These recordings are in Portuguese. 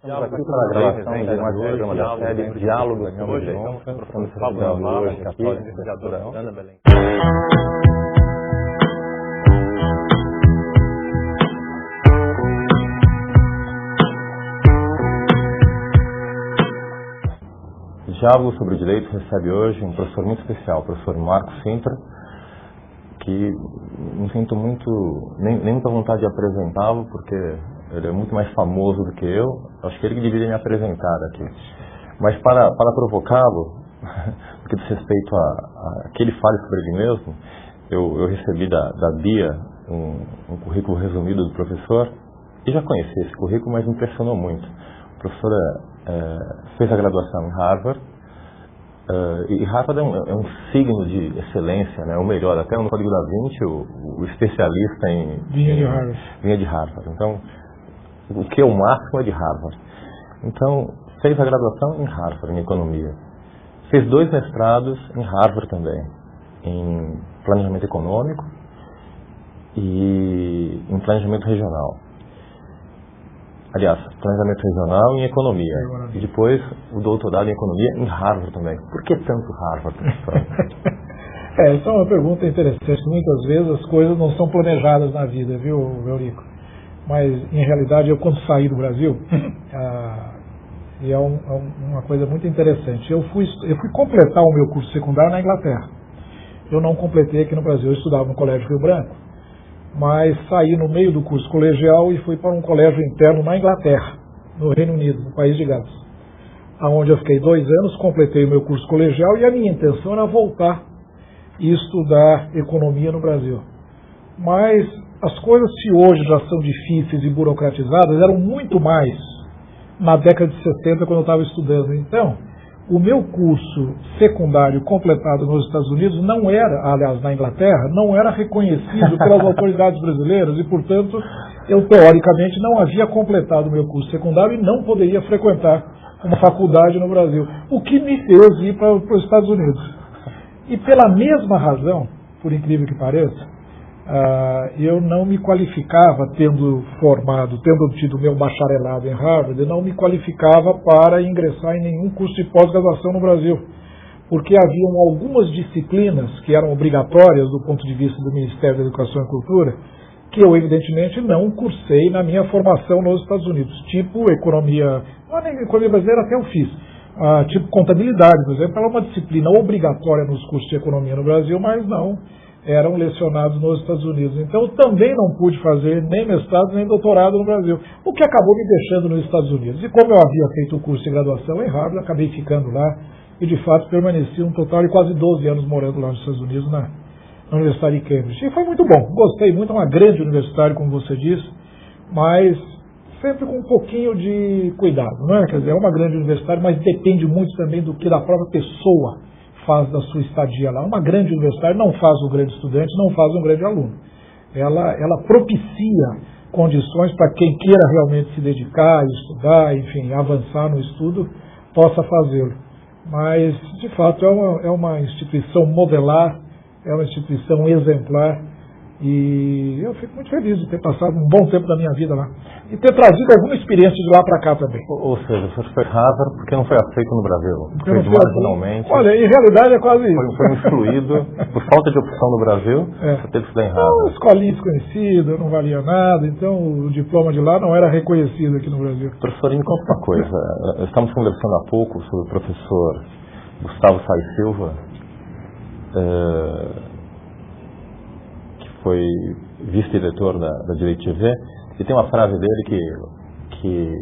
Estamos aqui para a gravação de mais um programa da série Diálogos com o João, estamos recebendo hoje aqui a professora Ana Belém. Diálogos sobre o Direito recebe hoje um professor muito especial, o professor Marco Sintra, que me sinto nem muita vontade de apresentá-lo, porque ele é muito mais famoso do que eu. Acho que ele que deveria me apresentar aqui. Mas para provocá-lo, porque diz respeito a que ele fale sobre ele mesmo, eu recebi da Bia um currículo resumido do professor, e já conheci esse currículo, mas me impressionou muito. O professor fez a graduação em Harvard, e Harvard é um signo de excelência, né? O melhor, até no Código da Vinci, o especialista vinha de Harvard. Então, o que é o máximo é de Harvard. Então, fez a graduação em Harvard, em Economia. Fez 2 mestrados em Harvard também, em Planejamento Econômico e em Planejamento Regional. Aliás, Planejamento Regional e em Economia. E depois o doutorado em Economia em Harvard também. Por que tanto Harvard, professor? Essa é uma pergunta interessante. Muitas vezes as coisas não são planejadas na vida, viu, Eurico? Mas, em realidade, eu quando saí do Brasil, e é uma coisa muito interessante, eu fui completar o meu curso secundário na Inglaterra. Eu não completei aqui no Brasil, eu estudava no Colégio Rio Branco, mas saí no meio do curso colegial e fui para um colégio interno na Inglaterra, no Reino Unido, no país de Gales, onde eu fiquei 2 anos, completei o meu curso colegial e a minha intenção era voltar e estudar economia no Brasil. Mas as coisas que hoje já são difíceis e burocratizadas eram muito mais na década de 70, quando eu estava estudando. Então, o meu curso secundário completado nos Estados Unidos não era, aliás, na Inglaterra, não era reconhecido pelas autoridades brasileiras e, portanto, eu teoricamente não havia completado o meu curso secundário e não poderia frequentar uma faculdade no Brasil, o que me fez ir para os Estados Unidos. E pela mesma razão, por incrível que pareça, eu não me qualificava, tendo obtido meu bacharelado em Harvard, eu não me qualificava para ingressar em nenhum curso de pós-graduação no Brasil, porque haviam algumas disciplinas que eram obrigatórias do ponto de vista do Ministério da Educação e Cultura, que eu evidentemente não cursei na minha formação nos Estados Unidos, tipo economia, economia brasileira até eu fiz, tipo contabilidade, por exemplo, era uma disciplina obrigatória nos cursos de economia no Brasil, mas não eram lecionados nos Estados Unidos. Então, eu também não pude fazer nem mestrado nem doutorado no Brasil, o que acabou me deixando nos Estados Unidos. E como eu havia feito o curso de graduação em Harvard, acabei ficando lá e, de fato, permaneci um total de quase 12 anos morando lá nos Estados Unidos, na Universidade de Cambridge. E foi muito bom, gostei muito, é uma grande universidade, como você disse, mas sempre com um pouquinho de cuidado, não é? Quer dizer, é uma grande universidade, mas depende muito também do que da própria pessoa faz da sua estadia lá. Uma grande universidade não faz um grande estudante, não faz um grande aluno. Ela propicia condições para quem queira realmente se dedicar, estudar, enfim, avançar no estudo, possa fazê-lo. Mas, de fato, é uma instituição modelar, é uma instituição exemplar, e eu fico muito feliz de ter passado um bom tempo da minha vida lá. E ter trazido alguma experiência de lá para cá também. Ou seja, você foi Harvard porque não foi aceito no Brasil. Foi marginalmente. Olha, em realidade é quase isso. Foi excluído por falta de opção no Brasil. Você teve que estudar em Harvard. Uma escolinha desconhecida, não valia nada, então o diploma de lá não era reconhecido aqui no Brasil. Professor, me conta uma coisa. Estamos conversando há pouco sobre o professor Gustavo Sais Silva, que foi vice-diretor da Direito TV, e tem uma frase dele que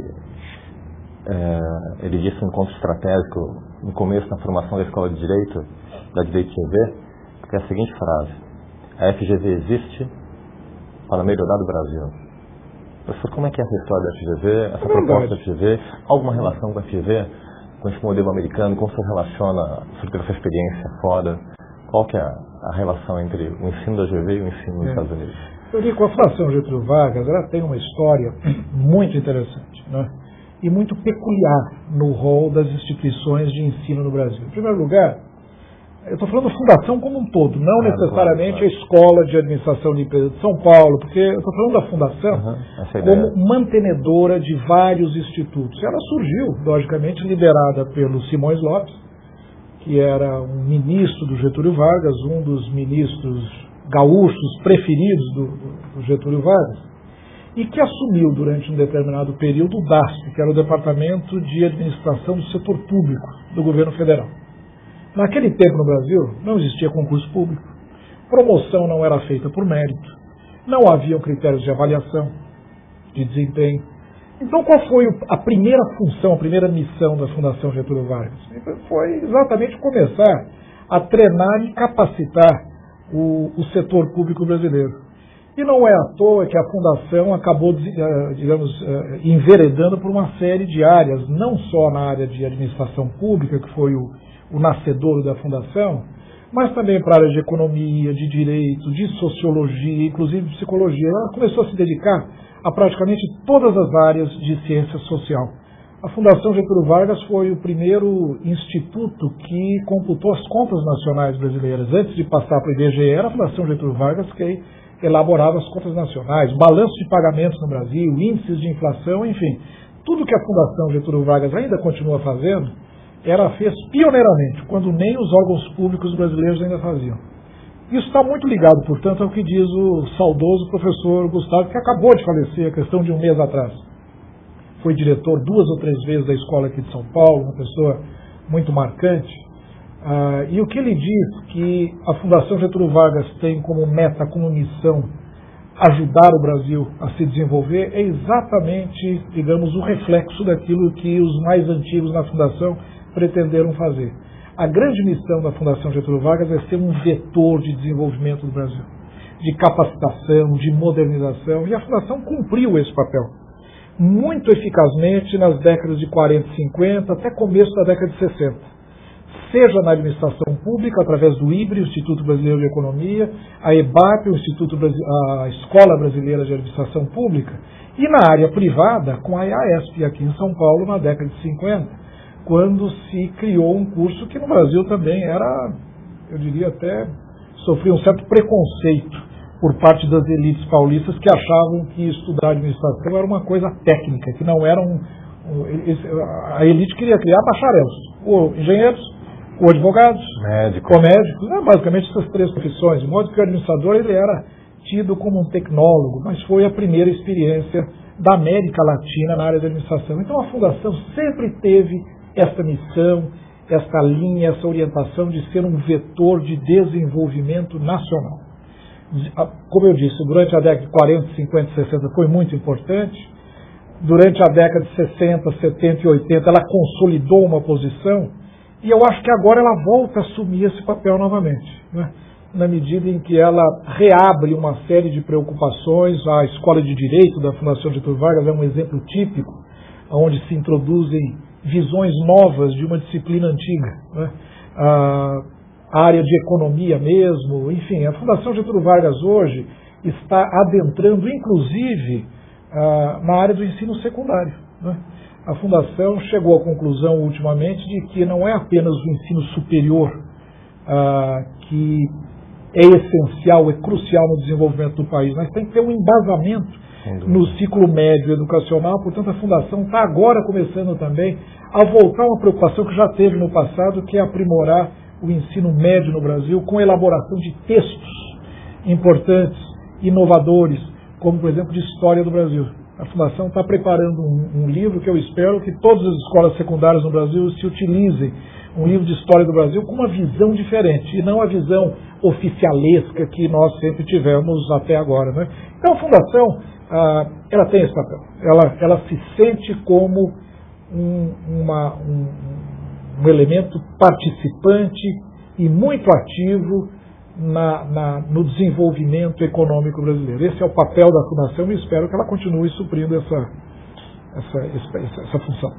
ele disse no encontro estratégico no começo da formação da Escola de Direito, da Direito TV, que é a seguinte frase: a FGV existe para melhorar o Brasil. Professor, como é que é essa história da FGV, essa proposta da FGV? Alguma relação com a FGV, com esse modelo americano? Como você relaciona sobre essa experiência fora? Qual que é a relação entre o ensino da FGV e o ensino nos Estados Unidos? Eu digo que a Fundação Getúlio Vargas, ela tem uma história muito interessante, né? E muito peculiar no rol das instituições de ensino no Brasil. Em primeiro lugar, Eu estou falando da fundação como um todo, não necessariamente a Escola de Administração de Empresas de São Paulo, porque eu estou falando da fundação como mantenedora de vários institutos. Ela surgiu, logicamente, liderada pelo Simões Lopes, que era um ministro do Getúlio Vargas, um dos ministros gaúchos preferidos do Getúlio Vargas, e que assumiu durante um determinado período o DASP, que era o Departamento de Administração do Setor Público do Governo Federal. Naquele tempo no Brasil não existia concurso público, promoção não era feita por mérito, não haviam critérios de avaliação, de desempenho. Então qual foi a primeira função, a primeira missão da Fundação Getúlio Vargas? Foi exatamente começar a treinar e capacitar o setor público brasileiro. E não é à toa que a Fundação acabou, digamos, enveredando por uma série de áreas, não só na área de administração pública, que foi o nascedouro da Fundação, mas também para a área de economia, de direito, de sociologia, inclusive de psicologia. Ela começou a se dedicar a praticamente todas as áreas de ciência social. A Fundação Getúlio Vargas foi o primeiro instituto que computou as contas nacionais brasileiras. Antes de passar para o IBGE, era a Fundação Getúlio Vargas que elaborava as contas nacionais, balanço de pagamentos no Brasil, índices de inflação, enfim. Tudo que a Fundação Getúlio Vargas ainda continua fazendo, ela fez pioneiramente, quando nem os órgãos públicos brasileiros ainda faziam. Isso está muito ligado, portanto, ao que diz o saudoso professor Gustavo, que acabou de falecer a questão de um mês atrás. Foi diretor 2 ou 3 vezes da escola aqui de São Paulo, uma pessoa muito marcante. E o que ele diz que a Fundação Getúlio Vargas tem como meta, como missão, ajudar o Brasil a se desenvolver, é exatamente, digamos, o reflexo daquilo que os mais antigos na Fundação pretenderam fazer. A grande missão da Fundação Getúlio Vargas é ser um vetor de desenvolvimento do Brasil, de capacitação, de modernização, e a Fundação cumpriu esse papel muito eficazmente nas décadas de 40 e 50 até começo da década de 60. Seja na administração pública, através do IBRE, o Instituto Brasileiro de Economia, a EBAP, a Escola Brasileira de Administração Pública, e na área privada, com a EASP, aqui em São Paulo, na década de 50, quando se criou um curso que no Brasil também era, eu diria até, sofria um certo preconceito por parte das elites paulistas que achavam que estudar administração era uma coisa técnica, que não era a elite queria criar bacharéis, ou engenheiros, ou advogados, ou médicos, basicamente essas 3 profissões, de modo que o administrador ele era tido como um tecnólogo, mas foi a primeira experiência da América Latina na área da administração. Então a Fundação sempre teve esta missão, esta linha, essa orientação de ser um vetor de desenvolvimento nacional. Como eu disse, durante a década de 40, 50, 60 foi muito importante. Durante a década de 60, 70 e 80 ela consolidou uma posição e eu acho que agora ela volta a assumir esse papel novamente, né? Na medida em que ela reabre uma série de preocupações. A Escola de Direito da Fundação Getúlio Vargas é um exemplo típico, onde se introduzem visões novas de uma disciplina antiga, né? A área de economia mesmo, enfim, a Fundação Getúlio Vargas hoje está adentrando, inclusive, na área do ensino secundário, né? A Fundação chegou à conclusão ultimamente de que não é apenas o ensino superior que é essencial, é crucial no desenvolvimento do país, mas tem que ter um embasamento no ciclo médio educacional. Portanto, a Fundação está agora começando também a voltar a uma preocupação que já teve no passado, que é aprimorar o ensino médio no Brasil com a elaboração de textos importantes, inovadores, como, por exemplo, de História do Brasil. A Fundação está preparando um livro que eu espero que todas as escolas secundárias no Brasil se utilizem, um livro de História do Brasil com uma visão diferente, e não a visão oficialesca que nós sempre tivemos até agora, né? Então a Fundação, ela tem esse papel, ela se sente como um elemento participante e muito ativo no desenvolvimento econômico brasileiro. Esse é o papel da Fundação e espero que ela continue suprindo essa função.